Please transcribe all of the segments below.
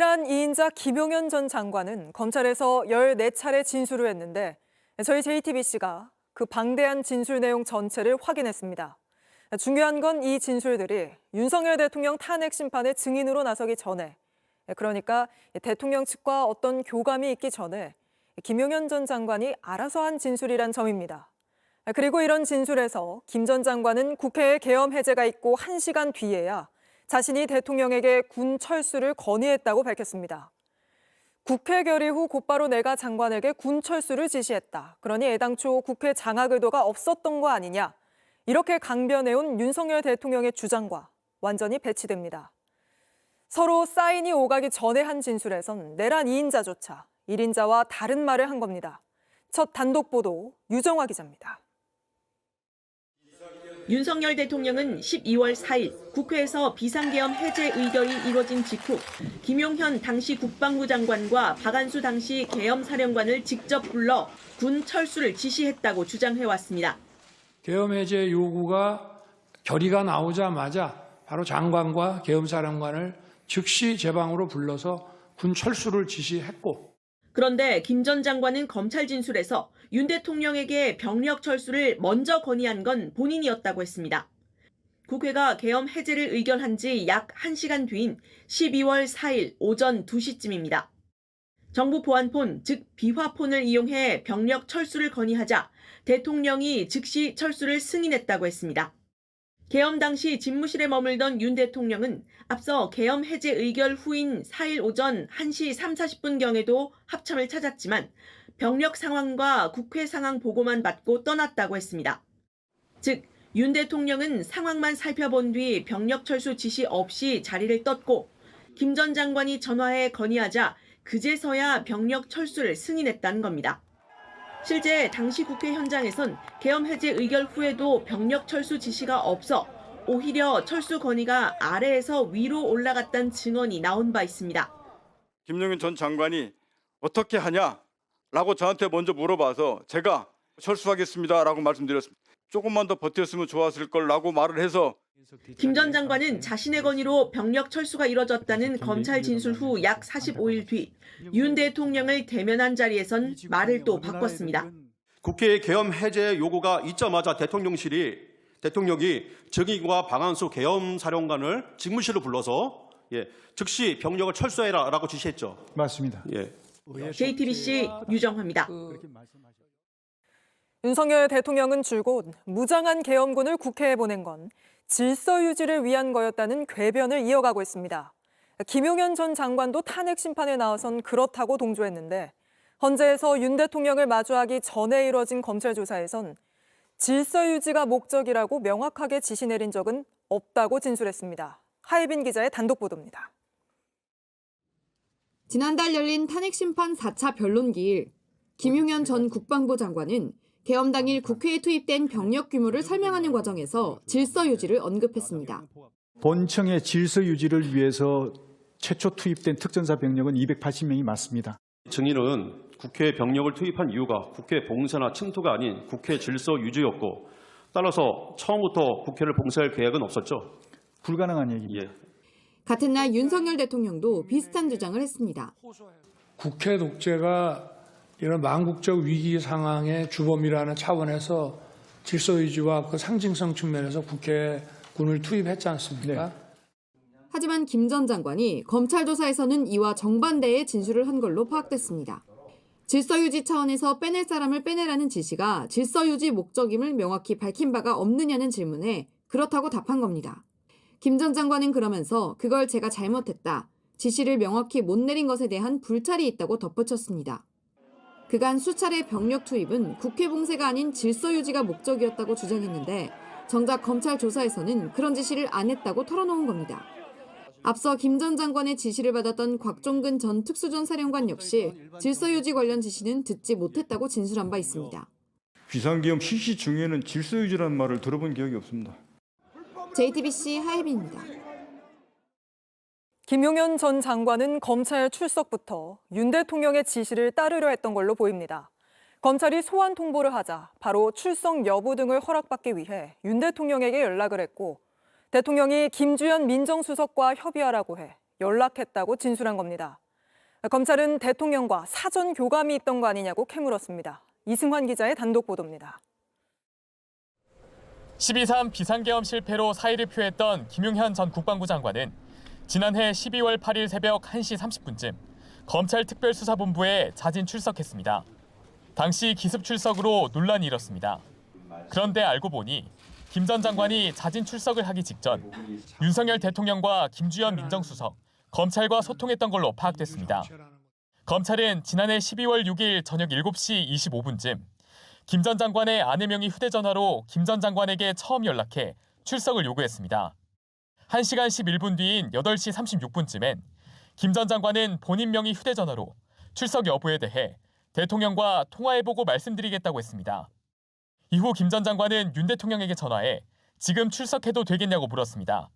내란 2인자 김용현 전 장관은 검찰에서 14차례 진술을 했는데 저희 JTBC가 그 방대한 진술 내용 전체를 확인했습니다. 중요한 건 이 진술들이 윤석열 대통령 탄핵 심판의 증인으로 나서기 전에, 그러니까 대통령 측과 어떤 교감이 있기 전에 김용현 전 장관이 알아서 한 진술이란 점입니다. 그리고 이런 진술에서 김 전 장관은 국회에 계엄 해제가 있고 1시간 뒤에야 자신이 대통령에게 군 철수를 건의했다고 밝혔습니다. 국회 결의 후 곧바로 내가 장관에게 군 철수를 지시했다. 그러니 애당초 국회 장악 의도가 없었던 거 아니냐. 이렇게 강변해온 윤석열 대통령의 주장과 완전히 배치됩니다. 서로 사인이 오가기 전에 한 진술에선 내란 2인자조차 1인자와 다른 말을 한 겁니다. 첫 단독 보도 유정화 기자입니다. 윤석열 대통령은 12월 4일 국회에서 비상계엄 해제 의결이 이뤄진 직후 김용현 당시 국방부 장관과 박안수 당시 계엄사령관을 직접 불러 군 철수를 지시했다고 주장해왔습니다. 계엄 해제 요구가 결의가 나오자마자 바로 장관과 계엄사령관을 즉시 제 방으로 불러서 군 철수를 지시했고, 그런데 김 전 장관은 검찰 진술에서 윤 대통령에게 병력 철수를 먼저 건의한 건 본인이었다고 했습니다. 국회가 계엄 해제를 의결한 지 약 1시간 뒤인 12월 4일 오전 2시쯤입니다. 정부 보안폰, 즉 비화폰을 이용해 병력 철수를 건의하자 대통령이 즉시 철수를 승인했다고 했습니다. 계엄 당시 집무실에 머물던 윤 대통령은 앞서 계엄 해제 의결 후인 4일 오전 1시 3, 40분경에도 합참을 찾았지만 병력 상황과 국회 상황 보고만 받고 떠났다고 했습니다. 즉, 윤 대통령은 상황만 살펴본 뒤 병력 철수 지시 없이 자리를 떴고 김 전 장관이 전화해 건의하자 그제서야 병력 철수를 승인했다는 겁니다. 실제 당시 국회 현장에선 계엄 해제 의결 후에도 병력 철수 지시가 없어 오히려 철수 건의가 아래에서 위로 올라갔다는 증언이 나온 바 있습니다. 김용현 전 장관이 어떻게 하냐라고 저한테 먼저 물어봐서 제가 철수하겠습니다라고 말씀드렸습니다. 조금만 더 버텼으면 좋았을 걸라고 말을 해서 김 전 장관은 자신의 건의로 병력 철수가 이뤄졌다는 검찰 진술 후 약 45일 뒤 윤 대통령을 대면한 자리에선 말을 또 바꿨습니다. 국회의 계엄 해제 요구가 있자마자 대통령이 정의과 박안수 계엄사령관을 직무실로 불러서 즉시 병력을 철수해라라고 지시했죠. 맞습니다. JTBC 유정화입니다. 윤석열 대통령은 줄곧 무장한 계엄군을 국회에 보낸 건 질서 유지를 위한 거였다는 궤변을 이어가고 있습니다. 김용현 전 장관도 탄핵 심판에 나와선 그렇다고 동조했는데 헌재에서 윤 대통령을 마주하기 전에 이뤄진 검찰 조사에선 질서 유지가 목적이라고 명확하게 지시 내린 적은 없다고 진술했습니다. 하예빈 기자의 단독 보도입니다. 지난달 열린 탄핵 심판 4차 변론기일 김용현 전 국방부 장관은 계엄 당일 국회에 투입된 병력 규모를 설명하는 과정에서 질서 유지를 언급했습니다. 본청의 질서 유지를 위해서 최초 투입된 특전사 병력은 280명이 맞습니다. 증인은 국회에 병력을 투입한 이유가 국회 봉쇄나 침투가 아닌 국회 질서 유지였고 따라서 처음부터 국회를 봉쇄할 계획은 없었죠. 불가능한 얘기입니다. 같은 날 윤석열 대통령도 비슷한 주장을 했습니다. 국회 독재가 이런 망국적 위기 상황의 주범이라는 차원에서 질서 유지와 그 상징성 측면에서 국회에 군을 투입했지 않습니까? 네. 하지만 김 전 장관이 검찰 조사에서는 이와 정반대의 진술을 한 걸로 파악됐습니다. 질서 유지 차원에서 빼낼 사람을 빼내라는 지시가 질서 유지 목적임을 명확히 밝힌 바가 없느냐는 질문에 그렇다고 답한 겁니다. 김 전 장관은 그러면서 그걸 제가 잘못했다, 지시를 명확히 못 내린 것에 대한 불찰이 있다고 덧붙였습니다. 그간 수차례 병력 투입은 국회 봉쇄가 아닌 질서 유지가 목적이었다고 주장했는데 정작 검찰 조사에서는 그런 지시를 안 했다고 털어놓은 겁니다. 앞서 김 전 장관의 지시를 받았던 곽종근 전 특수전 사령관 역시 질서 유지 관련 지시는 듣지 못했다고 진술한 바 있습니다. 비상계엄 실시 중에는 질서 유지라는 말을 들어본 기억이 없습니다. JTBC 하예빈입니다. 김용현 전 장관은 검찰 출석부터 윤 대통령의 지시를 따르려 했던 걸로 보입니다. 검찰이 소환 통보를 하자 바로 출석 여부 등을 허락받기 위해 윤 대통령에게 연락을 했고 대통령이 김주현 민정수석과 협의하라고 해 연락했다고 진술한 겁니다. 검찰은 대통령과 사전 교감이 있던 거 아니냐고 캐물었습니다. 이승환 기자의 단독 보도입니다. 12.3 비상계엄 실패로 사의를 표했던 김용현 전 국방부 장관은 지난해 12월 8일 새벽 1시 30분쯤 검찰 특별수사본부에 자진 출석했습니다. 당시 기습 출석으로 논란이 일었습니다. 그런데 알고 보니 김 전 장관이 자진 출석을 하기 직전 윤석열 대통령과 김주현 민정수석, 검찰과 소통했던 걸로 파악됐습니다. 검찰은 지난해 12월 6일 저녁 7시 25분쯤 김 전 장관의 아내 명의 휴대전화로 김 전 장관에게 처음 연락해 출석을 요구했습니다. 1시간 11분 뒤인 8시 36분쯤엔 김 전 장관은 본인 명의 휴대전화로 출석 여부에 대해 대통령과 통화해보고 말씀드리겠다고 했습니다. 이후 김 전 장관은 윤 대통령에게 전화해 지금 출석해도 되겠냐고 물었습니다.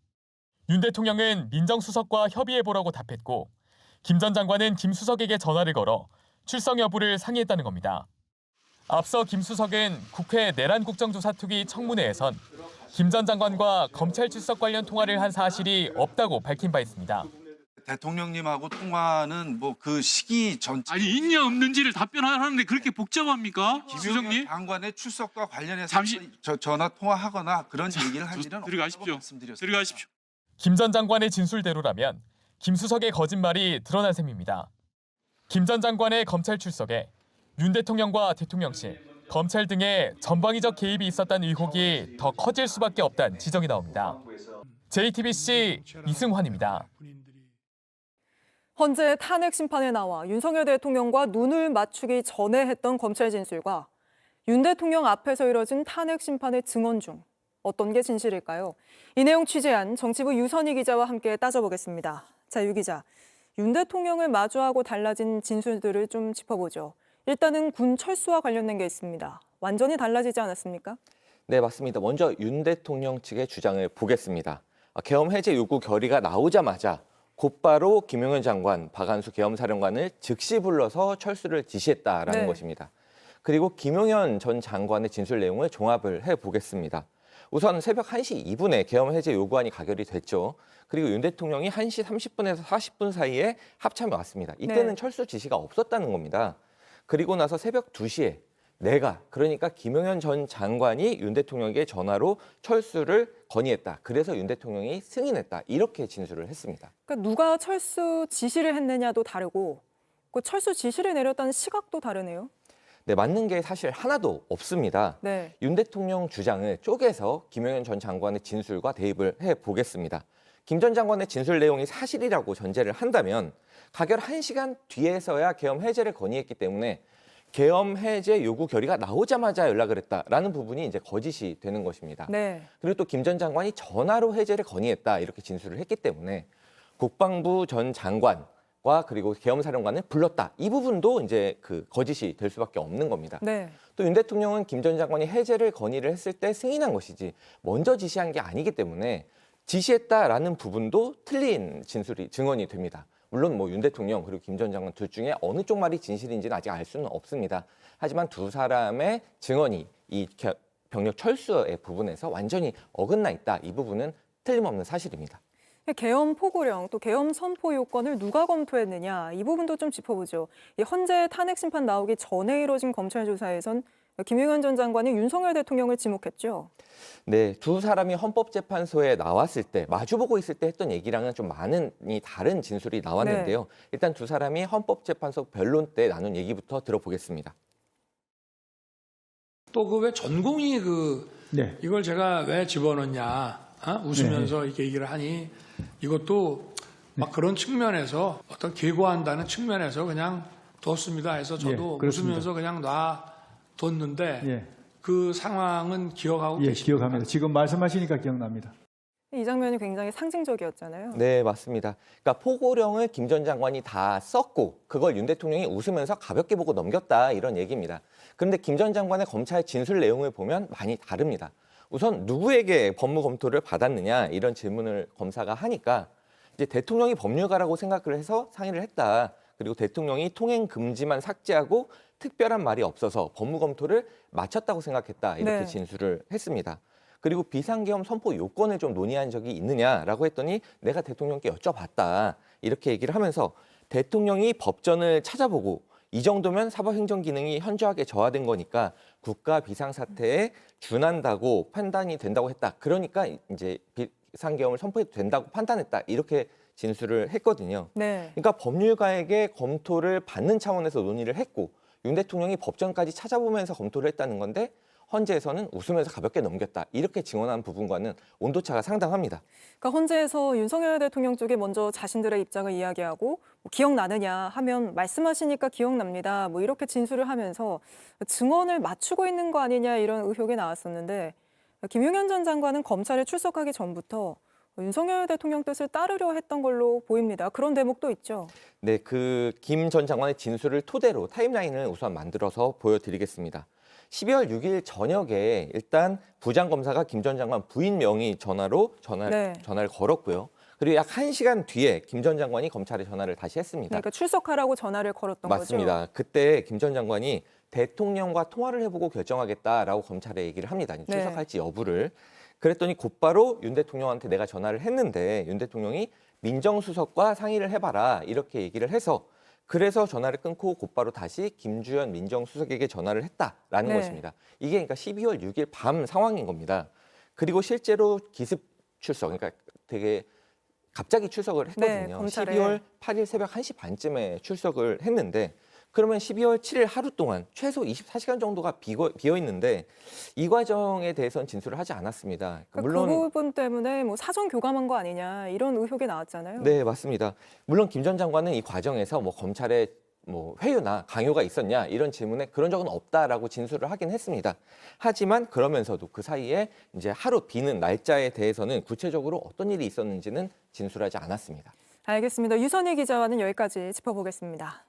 윤 대통령은 민정수석과 협의해보라고 답했고 김 전 장관은 김 수석에게 전화를 걸어 출석 여부를 상의했다는 겁니다. 앞서 김 수석은 국회 내란 국정조사 특위 청문회에선 김 전 장관과 검찰 출석 관련 통화를 한 사실이 없다고 밝힌 바 있습니다. 대통령님하고 통화는 뭐 그 시기 전체 아니 있냐 없는지를 답변하는데 그렇게 복잡합니까? 김용현 수석님 장관의 출석과 관련해서 잠시 전화 통화하거나 그런 얘기를 할 일은 들어가십시오. 없다고 말씀드렸습니다. 들어가십시오. 김 전 장관의 진술대로라면 김 수석의 거짓말이 드러난 셈입니다. 김 전 장관의 검찰 출석에 윤 대통령과 대통령실, 검찰 등의 전방위적 개입이 있었다는 의혹이 더 커질 수밖에 없다는 지적이 나옵니다. JTBC 이승환입니다. 헌재 탄핵 심판에 나와 윤석열 대통령과 눈을 맞추기 전에 했던 검찰 진술과 윤 대통령 앞에서 이뤄진 탄핵 심판의 증언 중 어떤 게 진실일까요? 이 내용 취재한 정치부 유선희 기자와 함께 따져보겠습니다. 자, 유 기자, 윤 대통령을 마주하고 달라진 진술들을 좀 짚어보죠. 일단은 군 철수와 관련된 게 있습니다. 완전히 달라지지 않았습니까? 네, 맞습니다. 먼저 윤 대통령 측의 주장을 보겠습니다. 계엄 해제 요구 결의가 나오자마자 곧바로 김용현 장관, 박한수 계엄사령관을 즉시 불러서 철수를 지시했다라는 네. 것입니다. 그리고 김용현 전 장관의 진술 내용을 종합을 해보겠습니다. 우선 새벽 1시 2분에 계엄 해제 요구안이 가결이 됐죠. 그리고 윤 대통령이 1시 30분에서 40분 사이에 합참에 왔습니다. 이때는 네. 철수 지시가 없었다는 겁니다. 그리고 나서 새벽 2시에 내가, 그러니까 김용현 전 장관이 윤 대통령에게 전화로 철수를 건의했다. 그래서 윤 대통령이 승인했다. 이렇게 진술을 했습니다. 그러니까 누가 철수 지시를 했느냐도 다르고 그 철수 지시를 내렸다는 시각도 다르네요. 네, 맞는 게 사실 하나도 없습니다. 네. 윤 대통령 주장을 쪼개서 김용현 전 장관의 진술과 대입을 해보겠습니다. 김 전 장관의 진술 내용이 사실이라고 전제를 한다면 가결 1시간 뒤에서야 계엄 해제를 건의했기 때문에 계엄 해제 요구 결의가 나오자마자 연락을 했다라는 부분이 이제 거짓이 되는 것입니다. 네. 그리고 또 김 전 장관이 전화로 해제를 건의했다 이렇게 진술을 했기 때문에 국방부 전 장관과 그리고 계엄사령관을 불렀다. 이 부분도 이제 그 거짓이 될 수밖에 없는 겁니다. 네. 또 윤 대통령은 김 전 장관이 해제를 건의를 했을 때 승인한 것이지 먼저 지시한 게 아니기 때문에 지시했다라는 부분도 틀린 증언이 됩니다. 물론 뭐 윤 대통령 그리고 김 전 장관 둘 중에 어느 쪽 말이 진실인지는 아직 알 수는 없습니다. 하지만 두 사람의 증언이 이 병력 철수의 부분에서 완전히 어긋나 있다. 이 부분은 틀림없는 사실입니다. 계엄 포고령 또 계엄 선포 요건을 누가 검토했느냐 이 부분도 좀 짚어보죠. 이 헌재 탄핵 심판 나오기 전에 이뤄진 검찰 조사에선 김용현 전 장관이 윤석열 대통령을 지목했죠. 네, 두 사람이 헌법재판소에 나왔을 때 마주보고 있을 때 했던 얘기랑은 좀 많이 다른 진술이 나왔는데요. 네. 일단 두 사람이 헌법재판소 변론 때 나눈 얘기부터 들어보겠습니다. 또 그 왜 전공이 네. 이걸 제가 왜 집어넣냐 웃으면서 이렇게 얘기를 하니 이것도 막 그런 측면에서 어떤 계고한다는 측면에서 그냥 뒀습니다 해서 저도 예, 그렇습니다. 웃으면서 그냥 놔뒀는데 예, 그 상황은 기억하고 예, 계십니까? 기억합니다. 지금 말씀하시니까 기억납니다. 이 장면이 굉장히 상징적이었잖아요. 네, 맞습니다. 그러니까 포고령을 김 전 장관이 다 썼고 그걸 윤 대통령이 웃으면서 가볍게 보고 넘겼다 이런 얘기입니다. 그런데 김 전 장관의 검찰 진술 내용을 보면 많이 다릅니다. 우선 누구에게 법무 검토를 받았느냐 이런 질문을 검사가 하니까 이제 대통령이 법률가라고 생각을 해서 상의를 했다. 그리고 대통령이 통행 금지만 삭제하고 특별한 말이 없어서 법무 검토를 마쳤다고 생각했다. 이렇게 네. 진술을 했습니다. 그리고 비상계엄 선포 요건을 좀 논의한 적이 있느냐라고 했더니 내가 대통령께 여쭤봤다. 이렇게 얘기를 하면서 대통령이 법전을 찾아보고 이 정도면 사법행정 기능이 현저하게 저하된 거니까 국가 비상사태에 준한다고 판단이 된다고 했다. 그러니까 이제 비상계엄을 선포해도 된다고 판단했다. 이렇게 진술을 했거든요. 네. 그러니까 법률가에게 검토를 받는 차원에서 논의를 했고 윤 대통령이 법전까지 찾아보면서 검토를 했다는 건데 헌재에서는 웃으면서 가볍게 넘겼다. 이렇게 증언한 부분과는 온도차가 상당합니다. 그러니까 헌재에서 윤석열 대통령 쪽에 먼저 자신들의 입장을 이야기하고 뭐 기억나느냐 하면 말씀하시니까 기억납니다. 뭐 이렇게 진술을 하면서 증언을 맞추고 있는 거 아니냐 이런 의혹이 나왔었는데 김용현 전 장관은 검찰에 출석하기 전부터 윤석열 대통령 뜻을 따르려 했던 걸로 보입니다. 그런 대목도 있죠. 네, 그 김 전 장관의 진술을 토대로 타임라인을 우선 만들어서 보여드리겠습니다. 12월 6일 저녁에 일단 부장검사가 김 전 장관 부인 명의 전화를 걸었고요. 그리고 약 1시간 뒤에 김 전 장관이 검찰에 전화를 다시 했습니다. 그러니까 출석하라고 전화를 걸었던 맞습니다. 거죠? 그때 김 전 장관이 대통령과 통화를 해보고 결정하겠다라고 검찰에 얘기를 합니다. 출석할지 여부를. 그랬더니 곧바로 윤 대통령한테 내가 전화를 했는데 윤 대통령이 민정수석과 상의를 해봐라 이렇게 얘기를 해서 그래서 전화를 끊고 곧바로 다시 김주현 민정수석에게 전화를 했다라는 네. 것입니다. 이게 그러니까 12월 6일 밤 상황인 겁니다. 그리고 실제로 기습 출석, 그러니까 되게 갑자기 출석을 했거든요. 네, 검찰에. 12월 8일 새벽 1시 반쯤에 출석을 했는데 그러면 12월 7일 하루 동안 최소 24시간 정도가 비어 있는데 이 과정에 대해서는 진술을 하지 않았습니다. 물론 그 부분 때문에 뭐 사전 교감한 거 아니냐 이런 의혹이 나왔잖아요. 네, 맞습니다. 물론 김 전 장관은 이 과정에서 뭐 검찰에 뭐 회유나 강요가 있었냐 이런 질문에 그런 적은 없다라고 진술을 하긴 했습니다. 하지만 그러면서도 그 사이에 이제 하루 비는 날짜에 대해서는 구체적으로 어떤 일이 있었는지는 진술하지 않았습니다. 알겠습니다. 유선희 기자와는 여기까지 짚어보겠습니다.